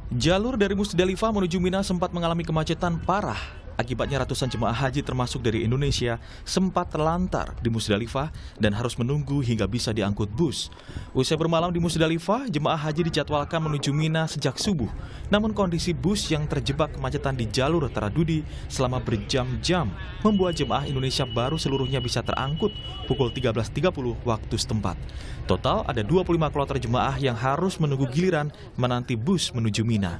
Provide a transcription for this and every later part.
Jalur dari Musdalifah menuju Mina sempat mengalami kemacetan parah. Akibatnya ratusan jemaah haji termasuk dari Indonesia sempat terlantar di Musdalifah dan harus menunggu hingga bisa diangkut bus. Usai bermalam di Musdalifah, jemaah haji dijadwalkan menuju Mina sejak subuh. Namun kondisi bus yang terjebak kemacetan di jalur Taradudi selama berjam-jam membuat jemaah Indonesia baru seluruhnya bisa terangkut pukul 13.30 waktu setempat. Total ada 25 kloter jemaah yang harus menunggu giliran menanti bus menuju Mina.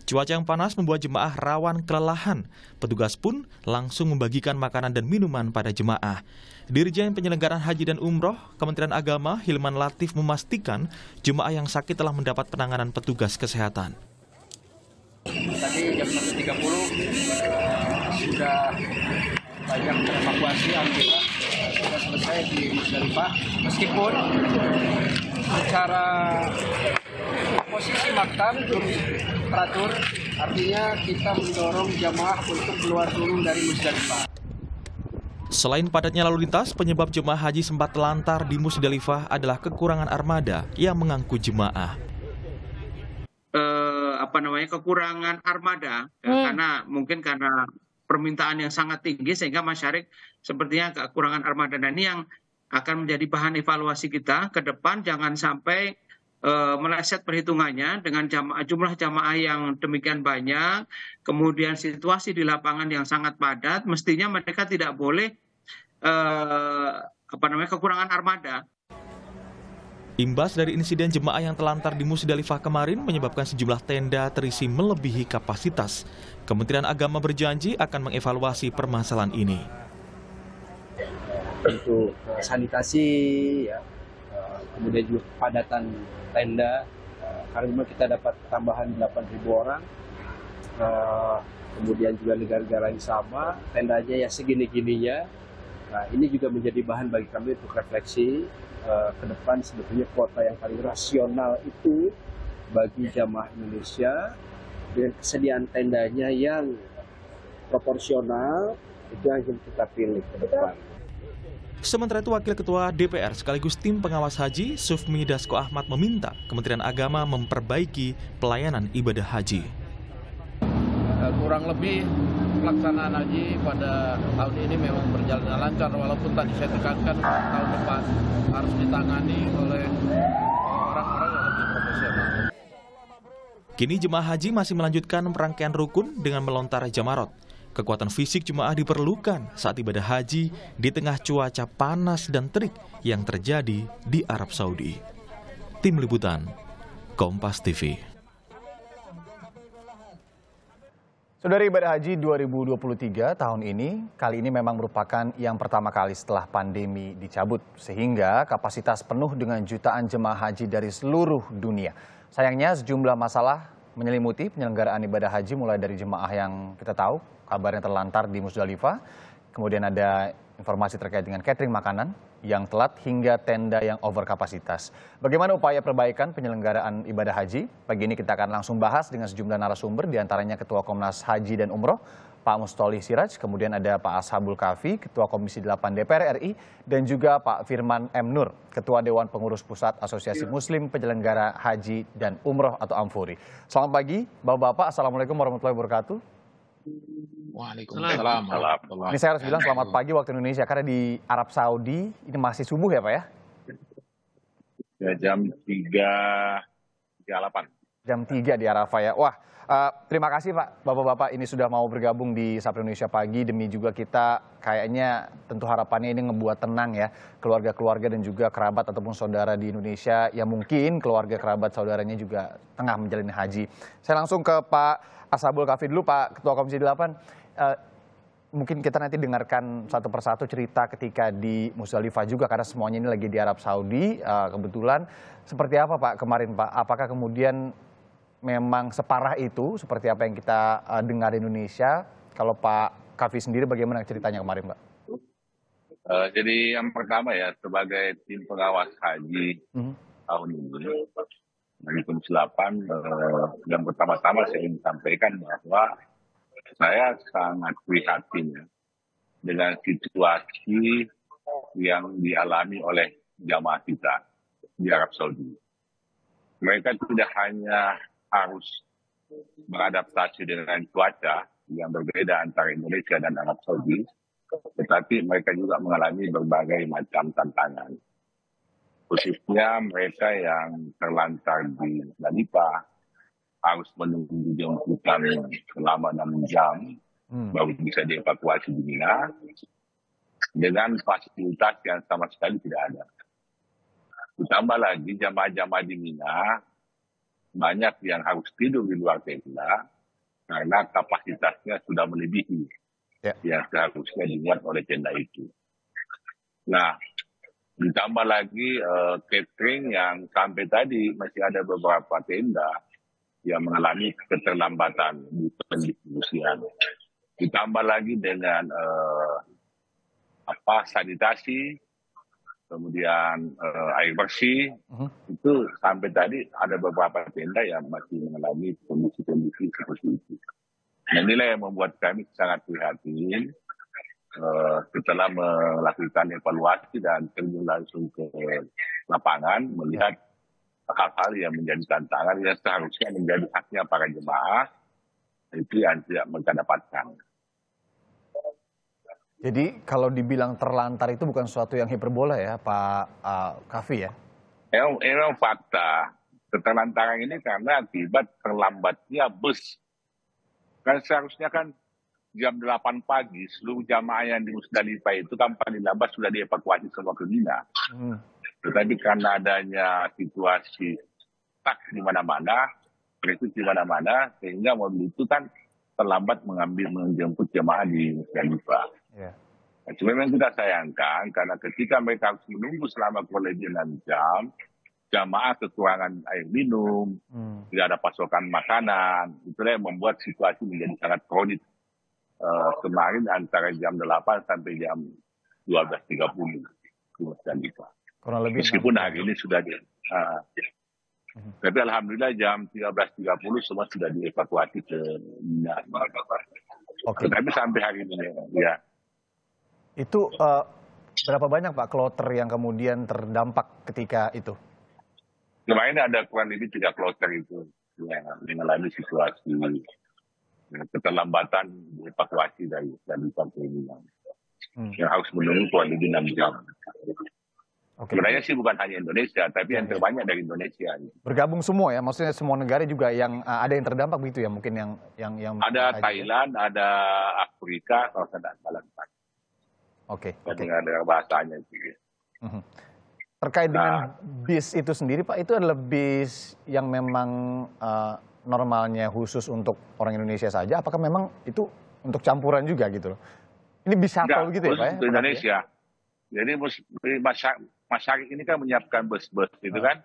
Cuaca yang panas membuat jemaah rawan kelelahan. Petugas pun langsung membagikan makanan dan minuman pada jemaah. Dirjen Penyelenggaraan Haji dan Umroh, Kementerian Agama, Hilman Latif memastikan jemaah yang sakit telah mendapat penanganan petugas kesehatan. Tadi jam 1.30 sudah banyak evakuasi, alhamdulillah sudah selesai di Musdalifah. Meskipun secara posisi makam belum teratur, artinya kita mendorong jamaah untuk keluar dulu dari Musdalifah. Selain padatnya lalu lintas, penyebab jemaah haji sempat telantar di Musdalifah adalah kekurangan armada yang mengangkut jemaah. Kekurangan armada karena permintaan yang sangat tinggi sehingga masyarakat sepertinya kekurangan armada, dan ini yang akan menjadi bahan evaluasi kita ke depan. Jangan sampai meleset perhitungannya dengan jumlah jamaah yang demikian banyak, kemudian situasi di lapangan yang sangat padat, mestinya mereka tidak boleh kekurangan armada. Imbas dari insiden jemaah yang telantar di Musdalifah kemarin menyebabkan sejumlah tenda terisi melebihi kapasitas. Kementerian Agama berjanji akan mengevaluasi permasalahan ini. Untuk sanitasi, ya, kemudian juga kepadatan tenda, karena memang kita dapat tambahan 8.000 orang, kemudian juga negara-negara yang sama, tendanya ya segini-gininya. Nah, ini juga menjadi bahan bagi kami untuk refleksi ke depan. Sebetulnya kuota yang paling rasional itu bagi jamaah Indonesia dengan kesediaan tendanya yang proporsional, itu yang kita pilih ke depan. Sementara itu, Wakil Ketua DPR sekaligus tim pengawas haji, Sufmi Dasko Ahmad, meminta Kementerian Agama memperbaiki pelayanan ibadah haji. Kurang lebih pelaksanaan haji pada tahun ini memang berjalan lancar, walaupun tadi saya tekankan tahun depan harus ditangani oleh orang-orang yang lebih profesional. Kini jemaah haji masih melanjutkan rangkaian rukun dengan melontar jamarot. Kekuatan fisik jemaah diperlukan saat ibadah haji di tengah cuaca panas dan terik yang terjadi di Arab Saudi. Tim Liputan, Kompas TV. Saudara, ibadah haji 2023 tahun ini, kali ini memang merupakan yang pertama kali setelah pandemi dicabut, sehingga kapasitas penuh dengan jutaan jemaah haji dari seluruh dunia. Sayangnya sejumlah masalah menyelimuti penyelenggaraan ibadah haji, mulai dari jemaah yang kita tahu kabarnya terlantar di Musdalifah, kemudian ada informasi terkait dengan catering makanan yang telat hingga tenda yang over kapasitas. Bagaimana upaya perbaikan penyelenggaraan ibadah haji? Pagi ini kita akan langsung bahas dengan sejumlah narasumber, diantaranya Ketua Komnas Haji dan Umroh, Pak Mustoli Siraj, kemudian ada Pak Ashabul Kafi, Ketua Komisi 8 DPR RI, dan juga Pak Firman M. Nur, Ketua Dewan Pengurus Pusat Asosiasi Muslim Penyelenggara Haji dan Umroh atau Amfuri. Selamat pagi, Bapak-Bapak. Assalamualaikum warahmatullahi wabarakatuh. Waalaikumsalam. Ini saya harus bilang selamat pagi waktu Indonesia, karena di Arab Saudi ini masih subuh ya Pak ya? Ya, jam 3.38. Jam 3 di Arafah ya. Wah, terima kasih Pak, Bapak-Bapak ini sudah mau bergabung di Sapa Indonesia Pagi, demi juga kita kayaknya tentu harapannya ini ngebuat tenang ya keluarga-keluarga dan juga kerabat ataupun saudara di Indonesia yang mungkin keluarga kerabat saudaranya juga tengah menjalani haji. Saya langsung ke Pak Ashabul Kafi dulu, Pak Ketua Komisi 8. Mungkin kita nanti dengarkan satu persatu cerita ketika di Musdalifah juga, karena semuanya ini lagi di Arab Saudi kebetulan. Seperti apa Pak kemarin Pak? Apakah kemudian memang separah itu seperti apa yang kita dengar di Indonesia? Kalau Pak Kafi sendiri bagaimana ceritanya kemarin Pak? Jadi yang pertama ya, sebagai tim pengawas haji tahun ini, dari Komisi 8, yang pertama-tama saya ingin sampaikan bahwa saya sangat prihatin ya, dengan situasi yang dialami oleh jamaah kita di Arab Saudi. Mereka tidak hanya harus beradaptasi dengan cuaca yang berbeda antara Indonesia dan Arab Saudi, tetapi mereka juga mengalami berbagai macam tantangan. Khususnya mereka yang terlantar di Musdalifah harus menunggu jemputan selama 6 jam baru bisa dievakuasi di Mina dengan fasilitas yang sama sekali tidak ada. Ditambah lagi jamaah-jamaah di Mina banyak yang harus tidur di luar tenda karena kapasitasnya sudah melebihi yang seharusnya dibuat oleh tenda itu. Nah, ditambah lagi catering yang sampai tadi masih ada beberapa tenda yang mengalami keterlambatan di pendistribusian. Ditambah lagi dengan sanitasi, kemudian air bersih, itu sampai tadi ada beberapa tenda yang masih mengalami kondisi-kondisi seperti itu. Nah, inilah yang membuat kami sangat prihatin setelah melakukan evaluasi dan terjun langsung ke lapangan, melihat hal-hal yang menjadi tantangan yang seharusnya menjadi haknya para jemaah, itu yang tidak mereka dapatkan. Jadi kalau dibilang terlantar itu bukan sesuatu yang hiperbola ya Pak Kavi ya? Memang fakta. Keterlantaran ini karena akibat terlambatnya bus. Kan seharusnya kan jam 8 pagi seluruh jamaah yang di Musdalifah itu kan paling lambat sudah dievakuasi semua ke Mina. Tetapi karena adanya situasi stuck di mana-mana, krisis di mana-mana, sehingga mobil itu kan terlambat menjemput jamaah di Musdalifah. Nah, cuma memang kita sayangkan karena ketika mereka harus menunggu selama kurang lebih 6 jam, jamaah kekurangan air minum, tidak ada pasokan makanan, itulah yang membuat situasi menjadi sangat kronis. Kemarin antara jam 8 sampai jam 12.30 di Musdalifah. Meskipun hari ini sudah tapi alhamdulillah jam 13.30 semua sudah dievakuasi ke Mina. Tetapi sampai hari ini ya. Itu berapa banyak Pak kloter yang kemudian terdampak ketika itu? Kemarin ada kurang lebih 3 kloter itu yang mengalami situasi keterlambatan evakuasi dari sampai Mina. Yang harus menunggu kurang lebih 6 jam. Sebenarnya sih bukan hanya Indonesia, tapi yang terbanyak dari Indonesia. Bergabung semua ya, maksudnya semua negara juga yang ada yang terdampak begitu ya, mungkin yang ada Thailand, ada Afrika, kalau tidak salah. Oke. Ada bahasanya itu. Terkait dengan bis itu sendiri Pak, itu adalah bis yang memang normalnya khusus untuk orang Indonesia saja, apakah memang itu untuk campuran juga gitu loh? Ini bis shuttle gitu ya Pak ya? Untuk Indonesia. Jadi masyarakat ini kan menyiapkan bus-bus itu kan,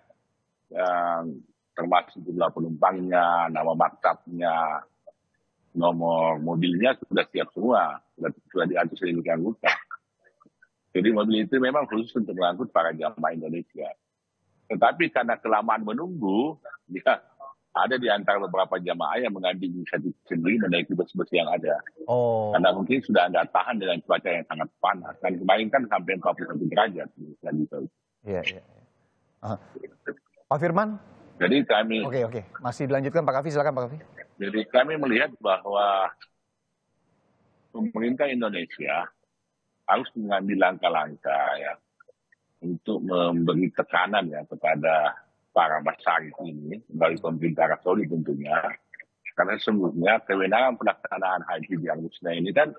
yang termasuk jumlah penumpangnya, nama maktabnya, nomor mobilnya sudah siap semua, sudah diatur sedemikian rupa. Jadi mobil itu memang khusus untuk mengangkut para jamaah Indonesia. Tetapi karena kelamaan menunggu, ya ada di antara beberapa jamaah yang mengambil inisiatif sendiri menaiki bus-bus yang ada. Karena mungkin sudah nggak tahan dengan cuaca yang sangat panas. Dan kemarin kan sampai 41 derajat. Iya. Pak Firman? Jadi kami... Oke. Masih dilanjutkan Pak Kavi, silakan Pak Kavi. Jadi kami melihat bahwa pemerintah Indonesia harus mengambil langkah-langkah ya untuk memberi tekanan ya kepada para masyarakat ini dari pemerintah Arab Saudi tentunya, karena sesungguhnya kewenangan pelaksanaan haji di Al-Husna ini kan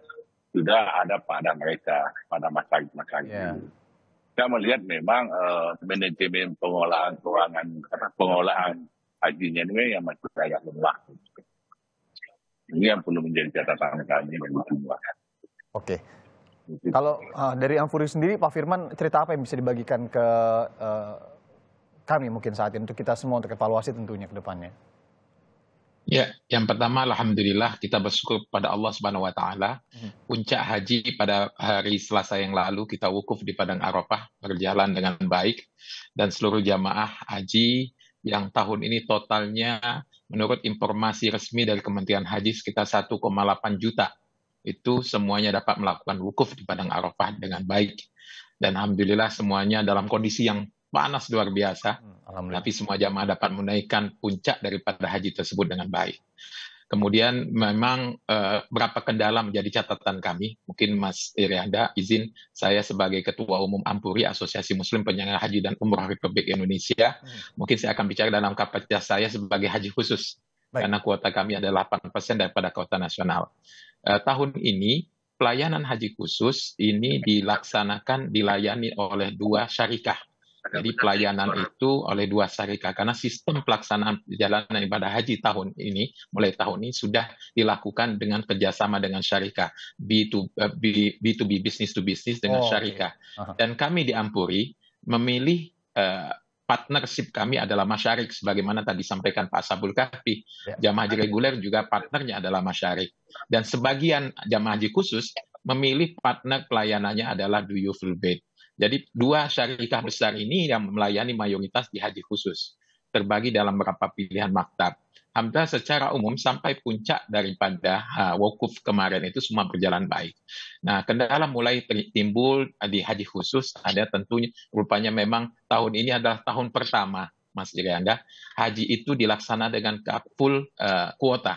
sudah ada pada mereka, pada masyarakat ini. Kita melihat memang manajemen pengolahan hajinya ini yang masih agak lemah. Ini yang perlu menjadi catatan kami bagi semua. Oke. Kalau dari Amfuri sendiri, Pak Firman, cerita apa yang bisa dibagikan ke kami mungkin saat ini, untuk kita semua, untuk evaluasi tentunya ke depannya? Ya, yang pertama alhamdulillah kita bersyukur pada Allah Subhanahu wa taala. Puncak haji pada hari Selasa yang lalu kita wukuf di Padang Arafah berjalan dengan baik, dan seluruh jamaah haji yang tahun ini totalnya menurut informasi resmi dari Kementerian Haji sekitar 1,8 juta. Itu semuanya dapat melakukan wukuf di Padang Arafah dengan baik. Dan alhamdulillah semuanya dalam kondisi yang panas luar biasa, Alhamdulillah. tapi semua jamaah dapat menaikkan puncak daripada haji tersebut dengan baik. Kemudian memang berapa kendala menjadi catatan kami. Mungkin Mas Irianda izin saya sebagai Ketua Umum Ampuri, Asosiasi Muslim Penyelenggara Haji dan Umroh Republik Indonesia, mungkin saya akan bicara dalam kapasitas saya sebagai haji khusus. Baik. Karena kuota kami adalah 8% daripada kuota nasional. Tahun ini pelayanan haji khusus ini dilayani oleh 2 syarikah. Jadi pelayanan itu oleh 2 syarikah karena sistem pelaksanaan perjalanan ibadah haji mulai tahun ini sudah dilakukan dengan kerjasama dengan syarikah B2B, business to business dengan syarikah. Dan kami di Ampuri memilih partnership kami adalah masyarik, sebagaimana tadi disampaikan Pak Sabul Kahfi. Jamaah haji reguler juga partnernya adalah masyarik. Dan sebagian jamaah haji khusus memilih partner pelayanannya adalah Duyuful Bait. Jadi 2 syarikah besar ini yang melayani mayoritas di haji khusus. Terbagi dalam beberapa pilihan maktab. Alhamdulillah secara umum sampai puncak daripada wukuf kemarin itu semua berjalan baik. Nah, kendala mulai timbul di haji khusus ada tentunya rupanya memang tahun ini adalah tahun pertama, Mas Irianda, haji itu dilaksana dengan full kuota,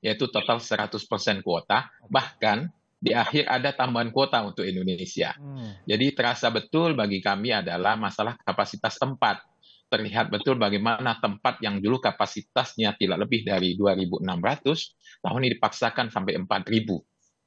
yaitu total 100% kuota, bahkan di akhir ada tambahan kuota untuk Indonesia. Jadi terasa betul bagi kami adalah masalah kapasitas tempat. Terlihat betul bagaimana tempat yang dulu kapasitasnya tidak lebih dari 2.600, tahun ini dipaksakan sampai 4.000.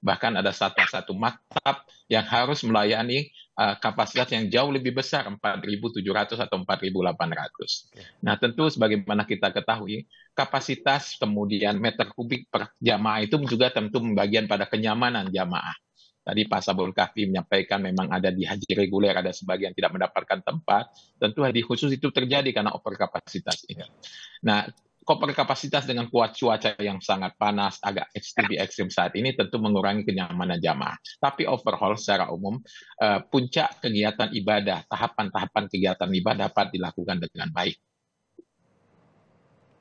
Bahkan ada satu maktab yang harus melayani kapasitas yang jauh lebih besar, 4.700 atau 4.800. Nah, tentu sebagaimana kita ketahui, kapasitas kemudian meter kubik per jamaah itu juga tentu membagian pada kenyamanan jamaah. Tadi Pak Sabul Kahfi menyampaikan memang ada di haji reguler, ada sebagian tidak mendapatkan tempat. Tentu haji khusus itu terjadi karena overkapasitas ini. Nah, overkapasitas dengan cuaca yang sangat panas, agak ekstrim saat ini tentu mengurangi kenyamanan jamaah. Tapi overall secara umum, puncak kegiatan ibadah, tahapan-tahapan kegiatan ibadah dapat dilakukan dengan baik.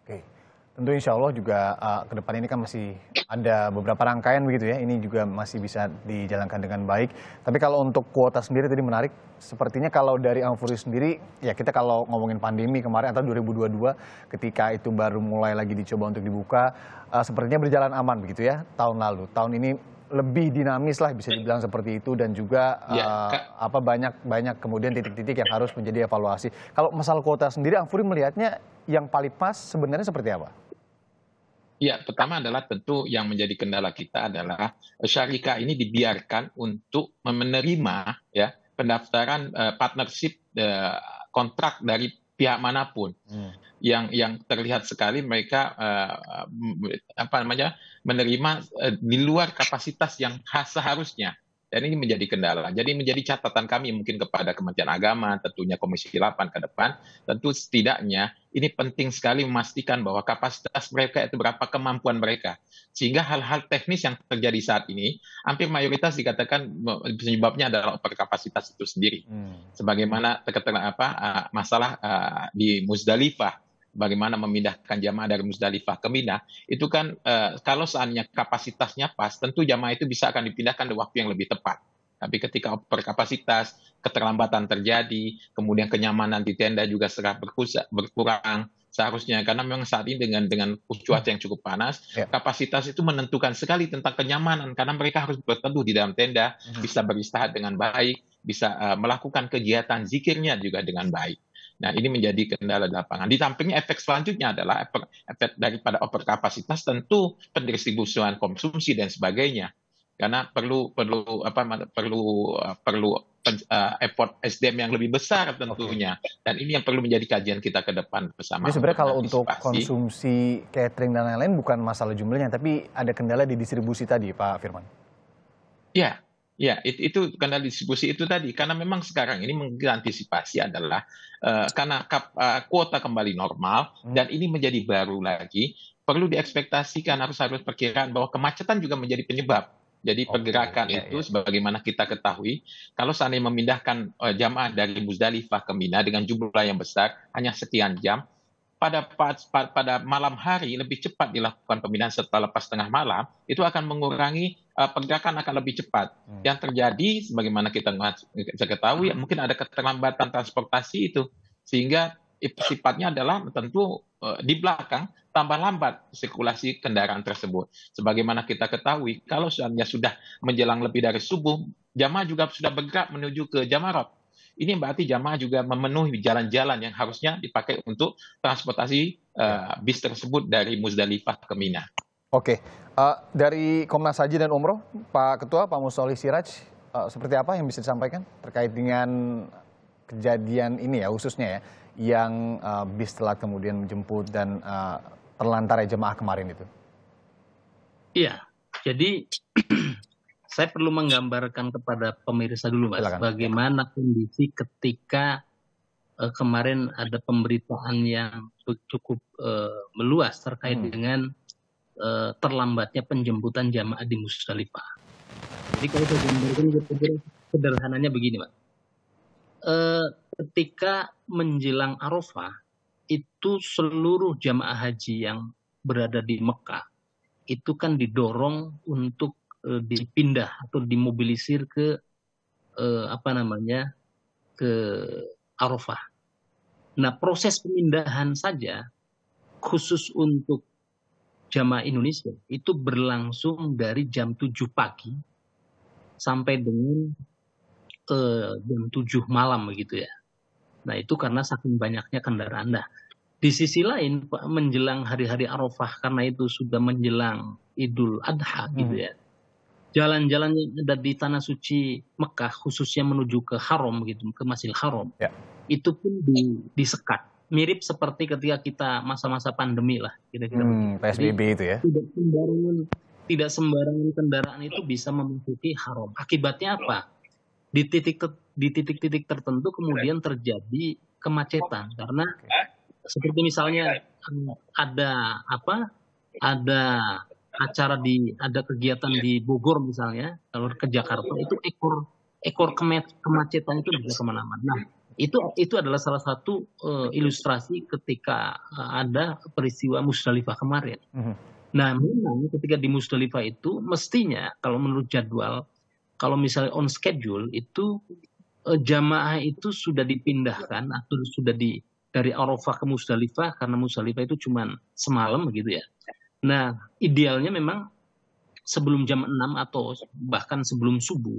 Oke, tentu insya Allah juga ke depan ini kan masih ada beberapa rangkaian begitu ya, ini juga masih bisa dijalankan dengan baik. Tapi kalau untuk kuota sendiri tadi menarik, sepertinya kalau dari Ampuri sendiri, ya kita kalau ngomongin pandemi kemarin atau 2022 ketika itu baru mulai lagi dicoba untuk dibuka, sepertinya berjalan aman begitu ya tahun lalu. Tahun ini lebih dinamis lah bisa dibilang seperti itu, dan juga banyak kemudian titik-titik yang harus menjadi evaluasi. Kalau masalah kuota sendiri, Ampuri melihatnya yang paling pas sebenarnya seperti apa? Ya, pertama adalah tentu yang menjadi kendala kita adalah syarikah ini dibiarkan untuk menerima ya pendaftaran partnership kontrak dari pihak manapun. Yang terlihat sekali mereka menerima di luar kapasitas yang seharusnya. Dan ini menjadi kendala. Jadi menjadi catatan kami mungkin kepada Kementerian Agama, tentunya Komisi 8 ke depan, tentu setidaknya ini penting sekali memastikan bahwa kapasitas mereka itu berapa kemampuan mereka. Sehingga hal-hal teknis yang terjadi saat ini, hampir mayoritas dikatakan penyebabnya adalah overkapasitas itu sendiri. Sebagaimana masalah di Muzdalifah, bagaimana memindahkan jamaah dari Muzdalifah ke Mina, itu kan kalau seandainya kapasitasnya pas, tentu jamaah itu bisa akan dipindahkan di waktu yang lebih tepat. Tapi ketika overkapasitas, keterlambatan terjadi, kemudian kenyamanan di tenda juga berkurang seharusnya, karena memang saat ini dengan cuaca yang cukup panas, kapasitas itu menentukan sekali tentang kenyamanan, karena mereka harus berteduh di dalam tenda, bisa beristirahat dengan baik, bisa melakukan kegiatan zikirnya juga dengan baik. Nah, ini menjadi kendala di lapangan. Di sampingnya efek selanjutnya adalah efek daripada overkapasitas, tentu pendistribusian konsumsi dan sebagainya. Karena perlu effort SDM yang lebih besar tentunya. Dan ini yang perlu menjadi kajian kita ke depan bersama. Jadi sebenarnya kalau untuk konsumsi catering dan lain-lain bukan masalah jumlahnya, tapi ada kendala di distribusi tadi, Pak Firman. Ya, itu kendala distribusi itu tadi. Karena memang sekarang ini mengantisipasi adalah karena kuota kembali normal dan ini menjadi baru lagi, perlu diekspektasikan harus perkiraan bahwa kemacetan juga menjadi penyebab. Jadi pergerakan itu sebagaimana kita ketahui, kalau seandainya memindahkan jamaah dari Muzdalifah ke Mina dengan jumlah yang besar, hanya sekian jam, pada malam hari lebih cepat dilakukan pemindahan setelah lepas tengah malam, itu akan mengurangi pergerakan akan lebih cepat. Yang terjadi, sebagaimana kita ketahui, mungkin ada keterlambatan transportasi itu. sehingga sifatnya adalah tentu di belakang tambah lambat sirkulasi kendaraan tersebut. Sebagaimana kita ketahui, kalau seandainya sudah menjelang lebih dari subuh, jamaah juga sudah bergerak menuju ke Jamarat. Ini berarti jamaah juga memenuhi jalan-jalan yang harusnya dipakai untuk transportasi bis tersebut dari Muzdalifah ke Mina. Oke, dari Komnas Haji dan Umroh, Pak Ketua, Pak Mustoli Siraj, seperti apa yang bisa disampaikan terkait dengan kejadian ini ya, khususnya ya, yang bis telat kemudian menjemput dan terlantar jemaah kemarin itu? Iya, jadi saya perlu menggambarkan kepada pemirsa dulu, Mas, bagaimana kondisi ketika kemarin ada pemberitaan yang cukup meluas terkait dengan terlambatnya penjemputan jamaah di Muzdalifah. Jadi kalau saya gambarkan sederhananya begini, Mas. Ketika menjelang Arafah, itu seluruh jamaah haji yang berada di Mekah itu kan didorong untuk dipindah atau dimobilisir ke ke Arafah. Nah, proses pemindahan saja khusus untuk jamaah Indonesia itu berlangsung dari jam 7 pagi sampai dengan jam 7 malam begitu ya. Nah, itu karena saking banyaknya kendaraan. Nah, di sisi lain menjelang hari-hari Arafah, karena itu sudah menjelang Idul Adha gitu ya. Jalan-jalan yang ada di tanah suci Mekah khususnya menuju ke Haram gitu, ke Masjidil Haram. Ya. Itu pun disekat. Mirip seperti ketika kita masa-masa pandemi lah kira-kira. PSBB itu ya. Tidak sembarangan kendaraan itu bisa memasuki Haram. Akibatnya apa? Di titik-titik tertentu kemudian terjadi kemacetan karena seperti misalnya ada ada kegiatan di Bogor misalnya, kalau ke Jakarta itu ekor kemacetan itu bisa kemana-mana. Nah, itu adalah salah satu ilustrasi ketika ada peristiwa Muzdalifah kemarin. Nah, memang ketika di Muzdalifah itu mestinya kalau menurut jadwal, kalau misalnya on schedule itu jamaah itu sudah dipindahkan atau sudah dari Arafah ke Muzdalifah, karena Muzdalifah itu cuma semalam gitu ya. Nah, idealnya memang sebelum jam 6 atau bahkan sebelum subuh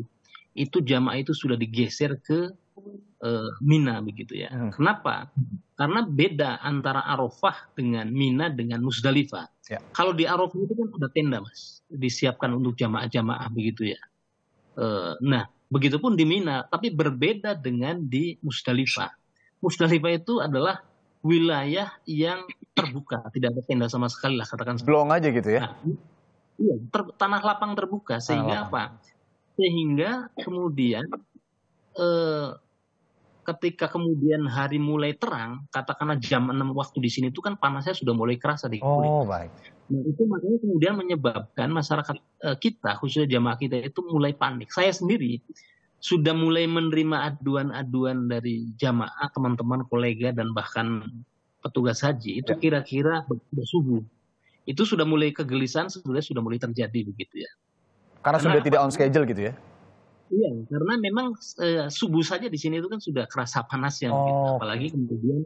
itu jamaah itu sudah digeser ke Mina begitu ya. Kenapa? Karena beda antara Arafah dengan Mina dengan Muzdalifah. Ya. Kalau di Arafah itu kan ada tenda, Mas, disiapkan untuk jamaah-jamaah begitu ya. Nah, begitupun di Mina, tapi berbeda dengan di Muzdalifah. Muzdalifah itu adalah wilayah yang terbuka, tidak ada tenda sama sekali lah katakan. Blong aja gitu ya? Nah, iya, tanah lapang terbuka, sehingga apa? Sehingga kemudian ketika kemudian hari mulai terang, katakanlah jam 6 waktu di sini itu kan panasnya sudah mulai kerasa di kulit. Oh, baik. Nah, itu makanya kemudian menyebabkan masyarakat kita, khususnya jamaah kita itu mulai panik. Saya sendiri sudah mulai menerima aduan-aduan dari jamaah, teman-teman, kolega, dan bahkan petugas haji. Itu kira-kira subuh. Itu sudah mulai kegelisahan, sudah mulai terjadi begitu ya. Karena sudah tidak on schedule gitu ya? Iya, karena memang subuh saja di sini itu kan sudah kerasa panasnya, apalagi kemudian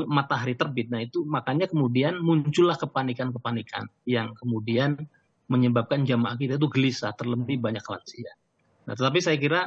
matahari terbit. Nah, itu makanya kemudian muncullah kepanikan-kepanikan yang kemudian menyebabkan jamaah kita itu gelisah, terlebih banyak lansia. Nah, tetapi saya kira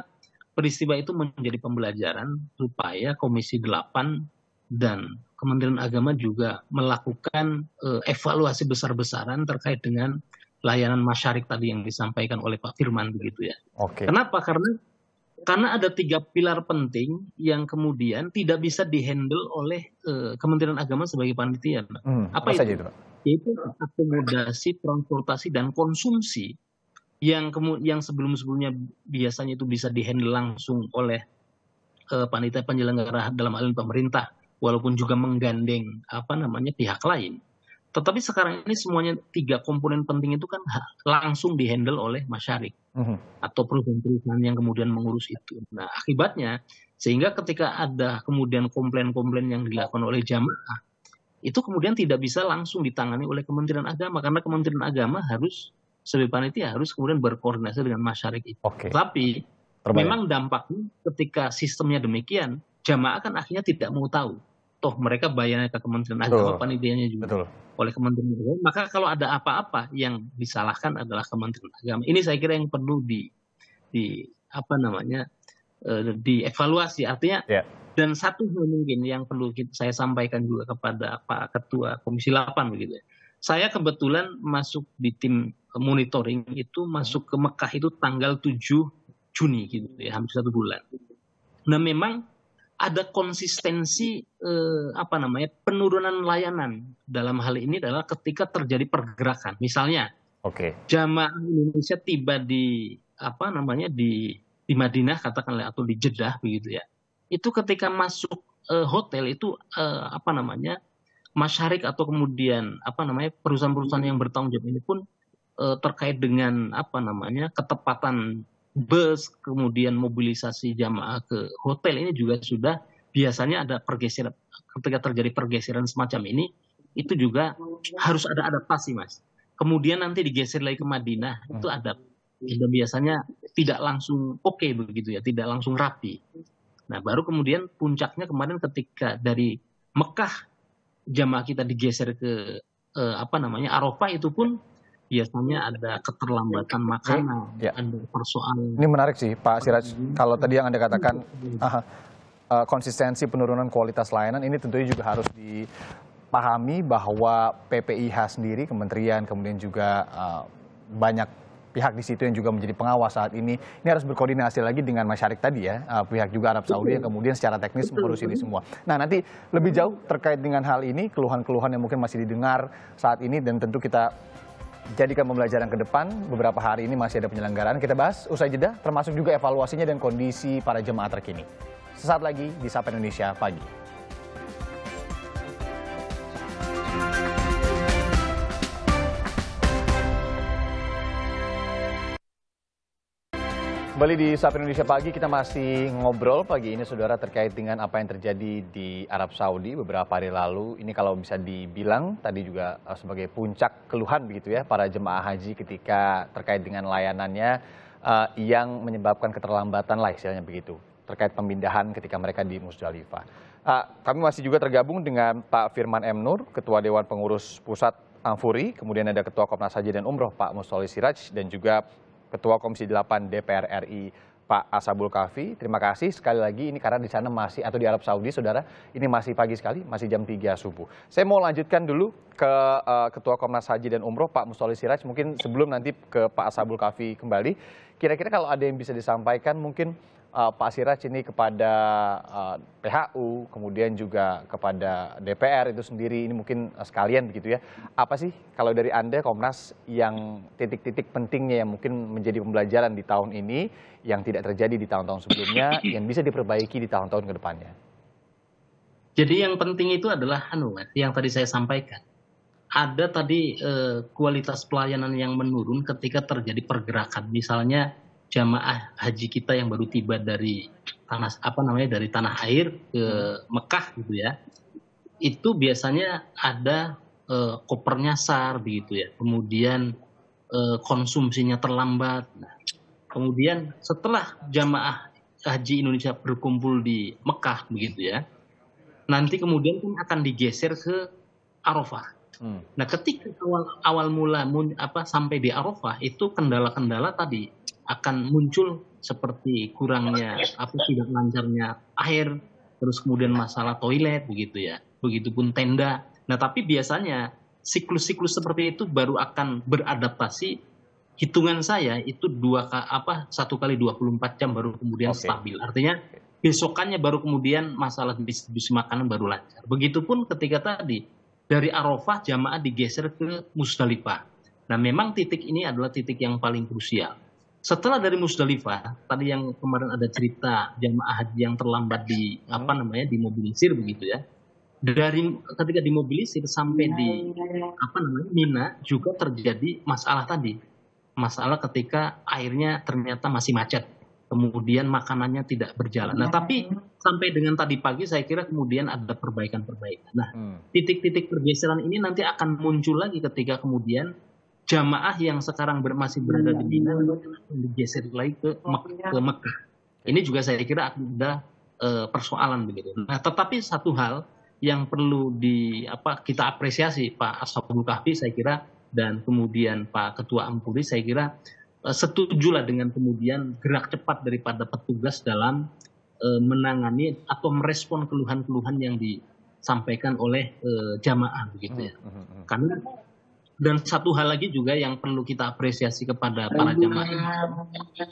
peristiwa itu menjadi pembelajaran supaya Komisi 8 dan Kementerian Agama juga melakukan evaluasi besar-besaran terkait dengan layanan masyarik tadi yang disampaikan oleh Pak Firman begitu ya. Oke. Kenapa? Karena ada 3 pilar penting yang kemudian tidak bisa dihandle oleh Kementerian Agama sebagai panitia. Apa itu? Saja itu, Pak? Yaitu akomodasi, transportasi, dan konsumsi yang sebelum-sebelumnya biasanya itu bisa dihandle langsung oleh panitia penyelenggara dalam hal ini pemerintah, walaupun juga menggandeng pihak lain. Tetapi sekarang ini semuanya 3 komponen penting itu kan langsung dihandle oleh masyarik atau perusahaan-perusahaan yang kemudian mengurus itu. Nah, akibatnya sehingga ketika ada kemudian komplain-komplain yang dilakukan oleh jamaah, itu kemudian tidak bisa langsung ditangani oleh Kementerian Agama, karena Kementerian Agama harus sebagai panitia harus kemudian berkoordinasi dengan masyarik itu. Tapi memang dampaknya ketika sistemnya demikian, jamaah kan akhirnya tidak mau tahu. Toh mereka bayarnya ke Kementerian Agama, panitianya juga oleh Kementerian Agama. Maka kalau ada apa-apa yang disalahkan adalah Kementerian Agama. Ini saya kira yang perlu dievaluasi. Artinya dan satu hal mungkin yang perlu saya sampaikan juga kepada Pak Ketua Komisi 8 begitu ya. Saya kebetulan masuk di tim monitoring itu masuk ke Mekah itu tanggal 7 Juni gitu ya, hampir 1 bulan. Nah memang ada konsistensi penurunan layanan dalam hal ini adalah ketika terjadi pergerakan. Misalnya jamaah Indonesia tiba di di Madinah katakanlah atau di Jeddah begitu ya. Itu ketika masuk hotel itu masyarik atau kemudian perusahaan-perusahaan yang bertanggung jawab ini pun terkait dengan ketepatan bus, kemudian mobilisasi jamaah ke hotel ini juga sudah biasanya ada pergeseran. Ketika terjadi pergeseran semacam ini, itu juga harus ada adaptasi, Mas. Kemudian nanti digeser lagi ke Madinah, itu ada biasanya tidak langsung oke begitu ya, tidak langsung rapi. Nah, baru kemudian puncaknya kemarin ketika dari Mekah jamaah kita digeser ke Arafah, itu pun biasanya ada keterlambatan makanan, ada persoalan. Ini menarik sih Pak Siraj, kalau tadi yang Anda katakan konsistensi penurunan kualitas layanan, ini tentunya juga harus dipahami bahwa PPIH sendiri, kementerian, kemudian juga banyak pihak di situ yang juga menjadi pengawas saat ini harus berkoordinasi lagi dengan masyarakat tadi ya, pihak juga Arab Saudi yang kemudian secara teknis mengurus ini semua. Nah nanti lebih jauh terkait dengan hal ini, keluhan-keluhan yang mungkin masih didengar saat ini dan tentu kita jadikan pembelajaran ke depan. Beberapa hari ini masih ada penyelenggaraan, kita bahas usai jeda, termasuk juga evaluasinya dan kondisi para jemaah terkini. Sesaat lagi di Sapa Indonesia Pagi. Kembali di Sapa Indonesia Pagi, kita masih ngobrol pagi ini saudara terkait dengan apa yang terjadi di Arab Saudi beberapa hari lalu. Ini kalau bisa dibilang tadi juga sebagai puncak keluhan begitu ya para jemaah haji ketika terkait dengan layanannya yang menyebabkan keterlambatan lah istilahnya begitu. Terkait pemindahan ketika mereka di Musdalifah. Kami masih juga tergabung dengan Pak Firman M. Nur, Ketua Dewan Pengurus Pusat Amfuri, kemudian ada Ketua Komnas Haji dan Umroh Pak Mustoli Siraj dan juga Ketua Komisi 8 DPR RI Pak Ashabul Kahfi. Terima kasih sekali lagi ini karena di sana masih atau di Arab Saudi saudara ini masih pagi sekali, masih jam 3 subuh. Saya mau lanjutkan dulu ke Ketua Komnas Haji dan Umroh Pak Mustoli Siraj, mungkin sebelum nanti ke Pak Ashabul Kahfi kembali. Kira-kira kalau ada yang bisa disampaikan mungkin Pak Siraj ini kepada PHU, kemudian juga kepada DPR itu sendiri, ini mungkin sekalian begitu ya. Apa sih kalau dari Anda Komnas yang titik-titik pentingnya yang mungkin menjadi pembelajaran di tahun ini yang tidak terjadi di tahun-tahun sebelumnya yang bisa diperbaiki di tahun-tahun ke depannya? Jadi yang penting itu adalah yang tadi saya sampaikan. Ada tadi kualitas pelayanan yang menurun ketika terjadi pergerakan. Misalnya jamaah haji kita yang baru tiba dari dari tanah air ke Mekah gitu ya, itu biasanya ada koper nyasar begitu ya, kemudian konsumsinya terlambat. Nah, kemudian setelah jamaah haji Indonesia berkumpul di Mekah begitu ya, nanti kemudian kan akan digeser ke Arafah. Nah, ketika awal mula sampai di Arafah itu kendala-kendala tadi akan muncul seperti kurangnya tidak lancarnya air, terus kemudian masalah toilet begitu ya, begitupun tenda. Nah tapi biasanya siklus-siklus seperti itu baru akan beradaptasi. Hitungan saya itu 1 kali 24 jam baru kemudian stabil. Artinya besokannya baru kemudian masalah distribusi makanan baru lancar. Begitupun ketika tadi dari Arafah jamaah digeser ke Musdalifah. Nah memang titik ini adalah titik yang paling krusial. Setelah dari Musdalifah, tadi yang kemarin ada cerita jamaah haji yang terlambat dimobilisir begitu ya. Dari ketika dimobilisir sampai di Mina juga terjadi masalah tadi. Masalah ketika airnya ternyata masih macet. Kemudian makanannya tidak berjalan. Nah, tapi sampai dengan tadi pagi saya kira kemudian ada perbaikan-perbaikan. Nah, titik-titik pergeseran ini nanti akan muncul lagi ketika kemudian jamaah yang sekarang masih berada di Mina akan digeser lagi ke Mekah. Ini juga saya kira ada persoalan begitu. Nah, tetapi satu hal yang perlu kita apresiasi Pak Ashabul Kahfi saya kira, dan kemudian Pak Ketua Ampuri saya kira setujulah dengan kemudian gerak cepat daripada petugas dalam menangani atau merespon keluhan-keluhan yang disampaikan oleh jamaah begitu ya. Karena dan satu hal lagi juga yang perlu kita apresiasi kepada para jamaah,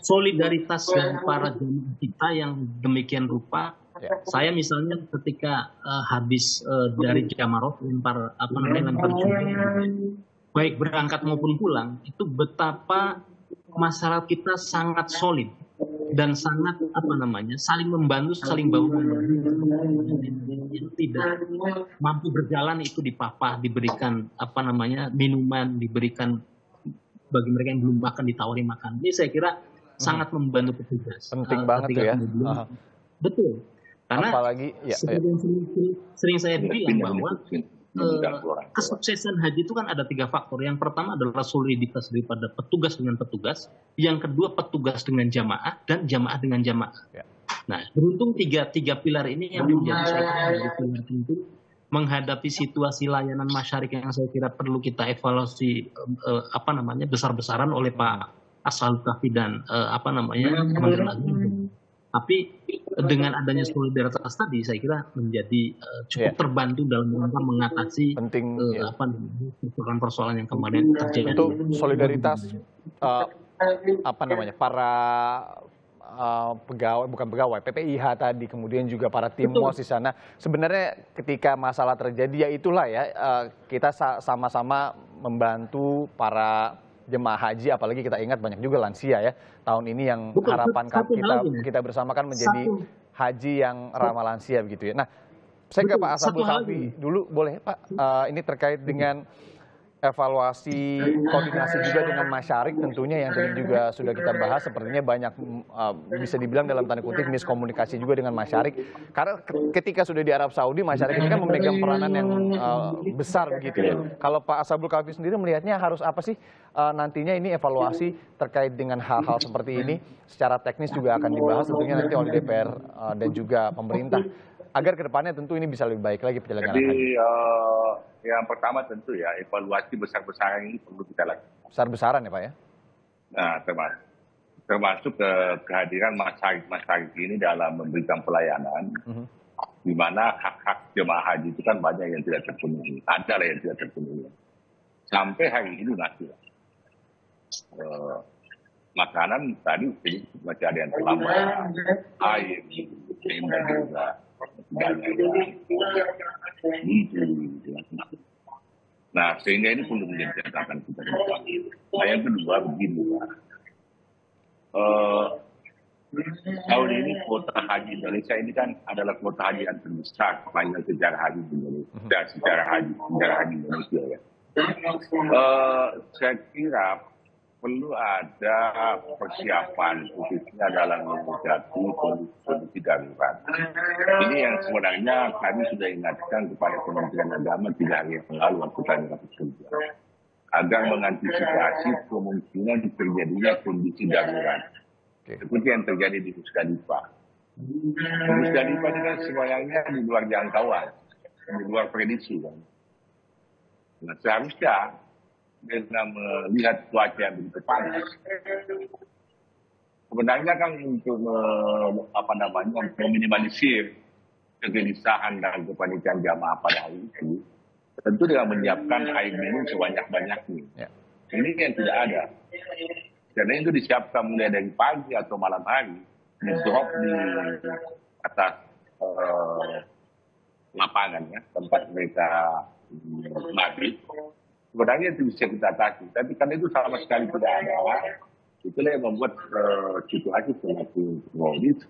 solidaritas dari para jamaah kita yang demikian rupa. Saya misalnya ketika habis dari Jamarot lempar jumroh, baik berangkat maupun pulang, itu betapa masyarakat kita sangat solid dan sangat saling membantu, saling bahu membantu. Yang tidak mampu berjalan itu dipapah, diberikan minuman, diberikan bagi mereka yang belum makan ditawari makan. Ini saya kira sangat membantu petugas. Penting banget tuh ya. Betul. Karena apalagi sering saya bilang bahwa kesuksesan haji itu kan ada 3 faktor. Yang pertama adalah soliditas daripada petugas dengan petugas. Yang kedua petugas dengan jamaah, dan jamaah dengan jamaah. Nah, beruntung tiga pilar ini yang menjadi pilar penting menghadapi situasi layanan masyarakat yang saya kira perlu kita evaluasi besar-besaran oleh Pak Ashabul Kahfi dan Kementerian Agama. Tapi dengan adanya solidaritas tadi saya kira menjadi cukup terbantu dalam mengatasi persoalan yang kemarin terjadi. Untuk solidaritas para pegawai PPIH tadi, kemudian juga para timwas di sana. Sebenarnya ketika masalah terjadi ya itulah ya, kita sama-sama membantu para jemaah haji, apalagi kita ingat banyak juga lansia ya tahun ini yang harapan kita bersama kan menjadi haji yang ramah lansia begitu ya. Nah, saya ke Pak Ashabul Kahfi dulu boleh Pak, ini terkait dengan evaluasi koordinasi juga dengan masyarakat tentunya yang tadi juga sudah kita bahas, sepertinya banyak bisa dibilang dalam tanda kutip miskomunikasi juga dengan masyarakat, karena ketika sudah di Arab Saudi masyarakat ini kan memegang peranan yang besar begitu ya. Kalau Pak Ashabul Kahfi sendiri melihatnya harus apa sih nantinya ini evaluasi terkait dengan hal-hal seperti ini secara teknis juga akan dibahas tentunya nanti oleh DPR dan juga pemerintah agar kedepannya tentu ini bisa lebih baik lagi penyelenggaraan haji. Yang pertama tentu ya evaluasi besar-besaran ini perlu kita lakukan. Besar-besaran ya Pak ya? Nah, termasuk kehadiran masyarakat ini dalam memberikan pelayanan, di mana hak-hak jemaah haji itu kan banyak yang tidak terpenuhi, ada lah yang tidak terpenuhi. Sampai hari ini masih makanan tadi masih ada yang terlambat, air, dan juga nah sehingga ini perlu menjadi catatan kita. Nah yang kedua begini Pak, tahun ini kuota haji Indonesia ini kan adalah kuota haji yang terbesar sepanjang sejarah haji Indonesia, sejarah haji Indonesia ya. Saya kira perlu ada persiapan khususnya dalam menghadapi kondisi darurat. Ini yang sebenarnya kami sudah ingatkan kepada Kementerian Agama 3 hari yang lalu waktu kami rapat kerja, agar mengantisipasi kemungkinan terjadinya kondisi darurat seperti yang terjadi di Musdalifah. Musdalifah ini kan sebenarnya di luar jangkauan, di luar prediksi kan. Nah, seharusnya dengan melihat cuaca yang begitu panas, sebenarnya kan untuk meminimalisir kegelisahan dan kepanikan jamaah pada hari ini, tentu dengan menyiapkan air minum sebanyak-banyaknya. Ini yang tidak ada. Karena itu disiapkan mulai dari pagi atau malam hari, di drop di atas lapangan ya, tempat mereka maghrib. Sebenarnya itu bisa kita atasi, tapi karena itu sama sekali tidak ada, itulah yang membuat situasi semakin kronis,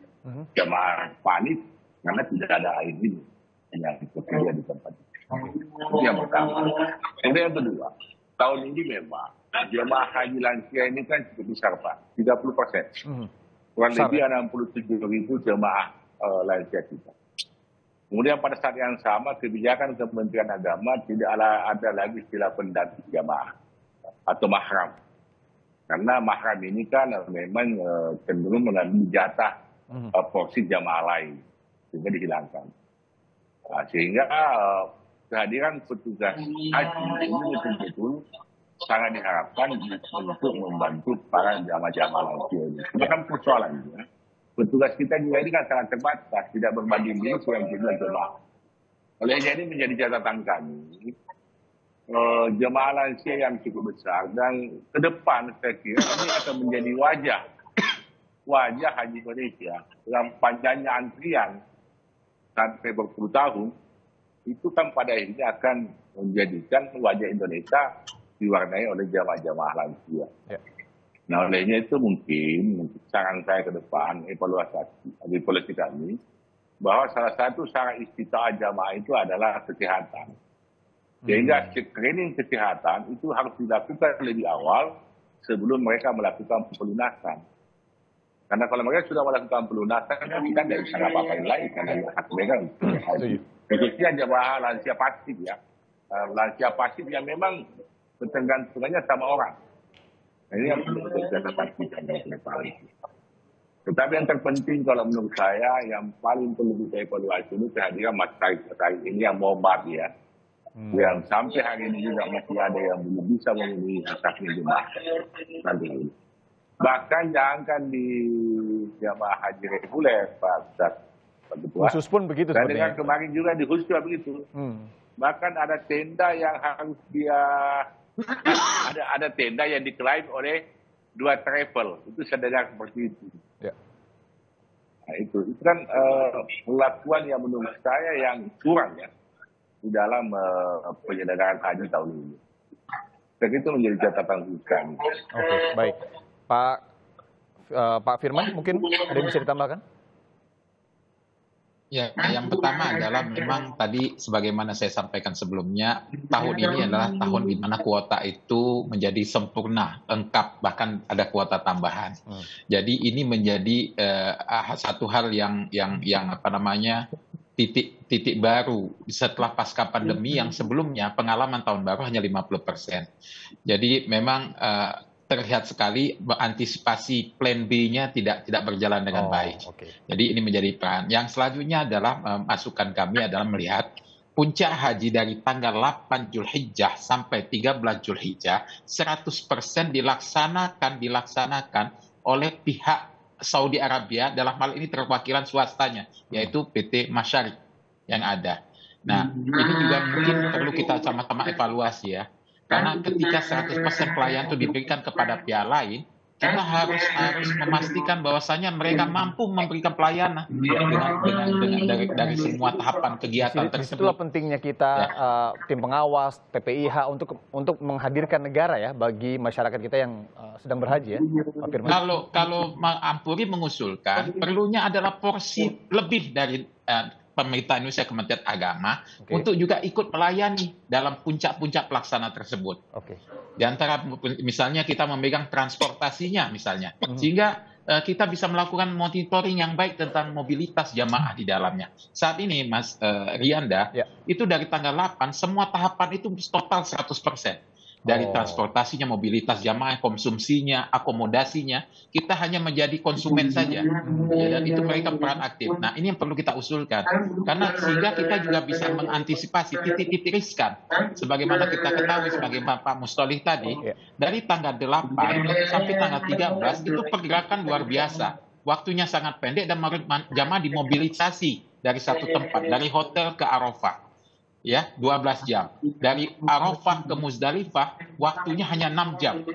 jamaah panik karena tidak ada air minum yang tersedia di tempat itu. Itu yang pertama. Kemudian yang kedua, tahun ini memang jemaah haji lansia ini kan cukup besar Pak, 30%. Kurang lebih 67.000 jemaah lansia kita. Kemudian pada saat yang sama kebijakan Kementerian Agama tidak ada lagi istilah pendamping jamaah atau mahram. Karena mahram ini kan memang cenderung mengambil jatah porsi jamaah lain. sehingga dihilangkan. Nah, sehingga kehadiran petugas haji ini betul-betul sangat diharapkan untuk membantu para jamaah-jamaah lansia ini. Ini kan persoalannya, petugas kita juga ini kan sangat terbatas, tidak berbanding lurus dengan jumlah jemaah. Oleh jadi menjadi catatan kami, jemaah lansia yang cukup besar, dan ke depan saya kira ini akan menjadi wajah haji Indonesia dalam panjangnya antrian sampai berpuluh tahun, itu kan pada akhirnya akan menjadikan wajah Indonesia diwarnai oleh jamaah-jamaah lansia. Ya. Nah, olehnya itu mungkin saran saya ke depan, evaluasi kami, bahwa salah satu syarat istitaah jamaah itu adalah kesehatan. Sehingga screening kesehatan itu harus dilakukan lebih awal sebelum mereka melakukan pelunasan. Karena kalau mereka sudah melakukan pelunasan, kan kita tidak bisa ngapa-ngapain lagi, karena hak mereka. Khususnya jamaah lansia pasif ya. Lansia pasif yang memang ketergantungannya sama orang. Nah, ini yang perlu kita pastikan ke depan. Tetapi yang terpenting kalau menurut saya, yang paling perlu kita evaluasi itu kehadiran masyarakat ini yang mobat ya. Yang sampai hari ini juga masih ada yang belum bisa memenuhi hak-haknya jemaah. Bahkan jangankan di jamaah haji reguler, Pak Ustaz. Khusus pun begitu sebenarnya. Dan dengan sebenarnya. kemarin juga di khusus juga begitu. Bahkan ada tenda yang harus ada tenda yang diklaim oleh 2 travel. Itu saya dengar seperti itu. Ya. Nah, itu kan pengakuan yang menurut saya yang kurang ya di dalam penyelenggaraan haji tahun ini. Dan itu menjadi catatan kami. Oke, baik. Pak Firman, mungkin ada yang bisa ditambahkan? Ya, yang pertama adalah memang tadi sebagaimana saya sampaikan sebelumnya, tahun ini adalah tahun di mana kuota itu menjadi sempurna, lengkap, bahkan ada kuota tambahan. Jadi ini menjadi satu hal yang apa namanya, titik baru setelah pasca pandemi yang sebelumnya pengalaman tahun baru hanya 50%. Jadi memang terlihat sekali antisipasi plan B-nya tidak berjalan dengan baik. Okay. Jadi ini menjadi peran. Yang selanjutnya adalah masukan kami adalah melihat puncak haji dari tanggal 8 Zulhijjah sampai 13 Zulhijjah 100% dilaksanakan oleh pihak Saudi Arabia, dalam hal ini perwakilan swastanya, yaitu PT Masyarik yang ada. Nah, ini juga mungkin perlu kita sama-sama evaluasi ya. Karena ketika 100% pelayanan itu diberikan kepada pihak lain, kita harus memastikan bahwasanya mereka mampu memberikan pelayanan dari semua tahapan kegiatan tersebut. Itulah pentingnya kita tim pengawas, PPIH untuk menghadirkan negara ya bagi masyarakat kita yang sedang berhaji ya. Pak Firman. Kalau Ampuri mengusulkan perlunya adalah porsi lebih dari pemerintah Indonesia, Kementerian Agama, untuk juga ikut melayani dalam puncak-puncak pelaksana tersebut. Di antara misalnya kita memegang transportasinya misalnya, sehingga kita bisa melakukan monitoring yang baik tentang mobilitas jamaah di dalamnya. Saat ini Mas Rianda, itu dari tanggal 8 semua tahapan itu total 100%. Dari transportasinya, mobilitas jamaah, konsumsinya, akomodasinya, kita hanya menjadi konsumen saja. Ya, dan itu mereka peran aktif. Nah, ini yang perlu kita usulkan. Karena sehingga kita juga bisa mengantisipasi titik-titik riskan. Sebagaimana kita ketahui, sebagai Pak Mustolih tadi, dari tanggal 8 sampai tanggal 13, itu pergerakan luar biasa. Waktunya sangat pendek dan jamaah dimobilisasi dari satu tempat, dari hotel ke Arafah. Ya, 12 jam. Dari Arafah ke Muzdalifah, waktunya hanya 6 jam.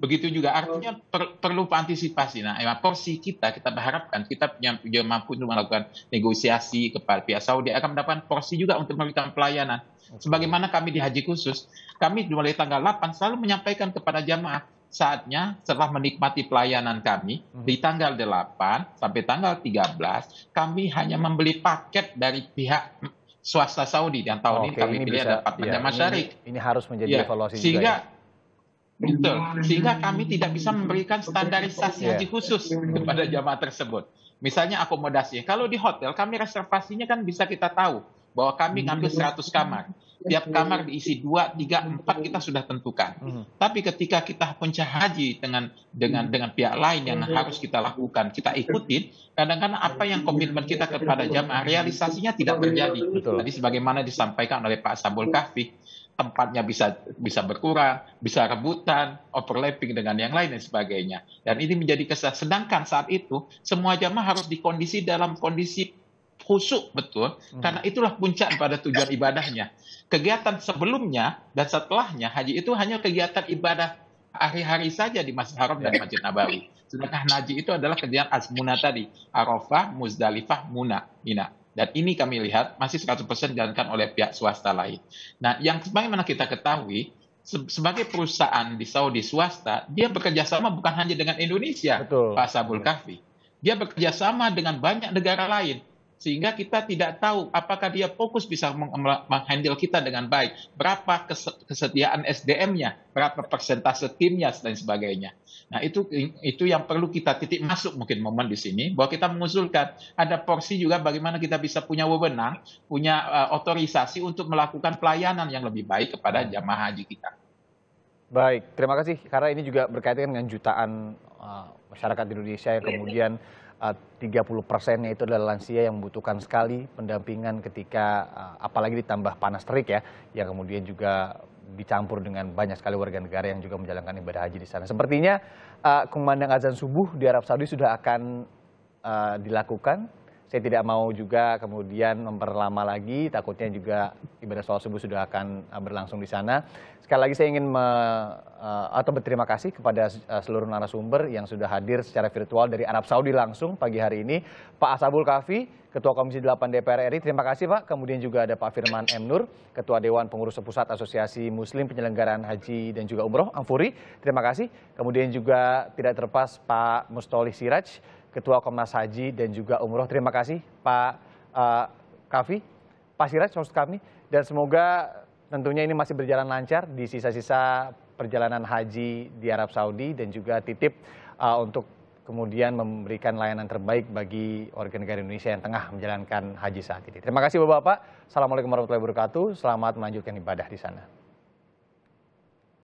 Begitu juga, artinya perlu antisipasi. Nah, porsi kita berharapkan kita punya mampu untuk melakukan negosiasi kepada pihak Saudi, akan mendapatkan porsi juga untuk memberikan pelayanan. Sebagaimana kami di Haji Khusus, kami mulai tanggal 8 selalu menyampaikan kepada jamaah, saatnya setelah menikmati pelayanan kami, di tanggal 8 sampai tanggal 13, kami hanya membeli paket dari pihak swasta Saudi yang tahun ini kami pilih ada partnernya Masyarik. Ini harus menjadi evaluasi sehingga, juga. Betul. Sehingga kami tidak bisa memberikan standarisasi haji khusus kepada jamaah tersebut. Misalnya akomodasi. Kalau di hotel kami reservasinya kan bisa kita tahu bahwa kami ngambil 100 kamar. tiap kamar diisi 2, 3, 4 kita sudah tentukan. Tapi ketika kita puncak haji dengan pihak lain yang harus kita lakukan, kita ikutin, kadang-kadang apa yang komitmen kita kepada jamaah realisasinya tidak terjadi. Tadi sebagaimana disampaikan oleh Pak Sabul Kahfi, tempatnya bisa berkurang, bisa rebutan, overlapping dengan yang lain dan sebagainya. Dan ini menjadi sedangkan saat itu semua jamaah harus dalam kondisi khusyuk betul, karena itulah puncak pada tujuan ibadahnya. Kegiatan sebelumnya dan setelahnya haji itu hanya kegiatan ibadah hari-hari saja di Masjid Haram dan Masjid Nabawi. Sedangkan haji itu adalah kegiatan azmuna tadi, Arafah, Muzdalifah, Mina. Dan ini kami lihat masih 100% dijalankan oleh pihak swasta lain. Nah, yang sebagaimana kita ketahui, sebagai perusahaan di Saudi swasta, dia bekerja sama bukan hanya dengan Indonesia, Pak Sabul Kahfi. Dia bekerja sama dengan banyak negara lain. Sehingga kita tidak tahu apakah dia fokus bisa menghandle kita dengan baik. Berapa kesediaan SDM-nya, berapa persentase timnya, dan sebagainya. Nah, itu yang perlu kita titik masuk mungkin momen di sini, bahwa kita mengusulkan ada porsi juga bagaimana kita bisa punya wewenang, punya otorisasi untuk melakukan pelayanan yang lebih baik kepada jamaah haji kita. Baik, terima kasih. Karena ini juga berkaitan dengan jutaan masyarakat Indonesia yang kemudian 30%-nya itu adalah lansia yang membutuhkan sekali pendampingan ketika apalagi ditambah panas terik ya, yang kemudian juga dicampur dengan banyak sekali warga negara yang juga menjalankan ibadah haji di sana. Sepertinya kumandang azan subuh di Arab Saudi sudah akan dilakukan. Saya tidak mau juga kemudian memperlama lagi, takutnya juga ibadah sholat subuh sudah akan berlangsung di sana. Sekali lagi saya ingin berterima kasih kepada seluruh narasumber yang sudah hadir secara virtual dari Arab Saudi langsung pagi hari ini. Pak Sabul Kahfi, Ketua Komisi 8 DPR RI, terima kasih Pak. Kemudian juga ada Pak Firman M. Nur, Ketua Dewan Pengurus Pusat Asosiasi Muslim Penyelenggaraan Haji dan juga Umroh, Amfuri, terima kasih. Kemudian juga tidak terlepas Pak Mustolih Siraj, Ketua Komnas Haji dan juga Umroh. Terima kasih Pak Kahfi, Pak Siraj maksud kami. Dan semoga tentunya ini masih berjalan lancar di sisa-sisa perjalanan haji di Arab Saudi, dan juga titip untuk kemudian memberikan layanan terbaik bagi warga negara Indonesia yang tengah menjalankan haji saat ini. Terima kasih Bapak-Bapak. Assalamualaikum warahmatullahi wabarakatuh. Selamat melanjutkan ibadah di sana.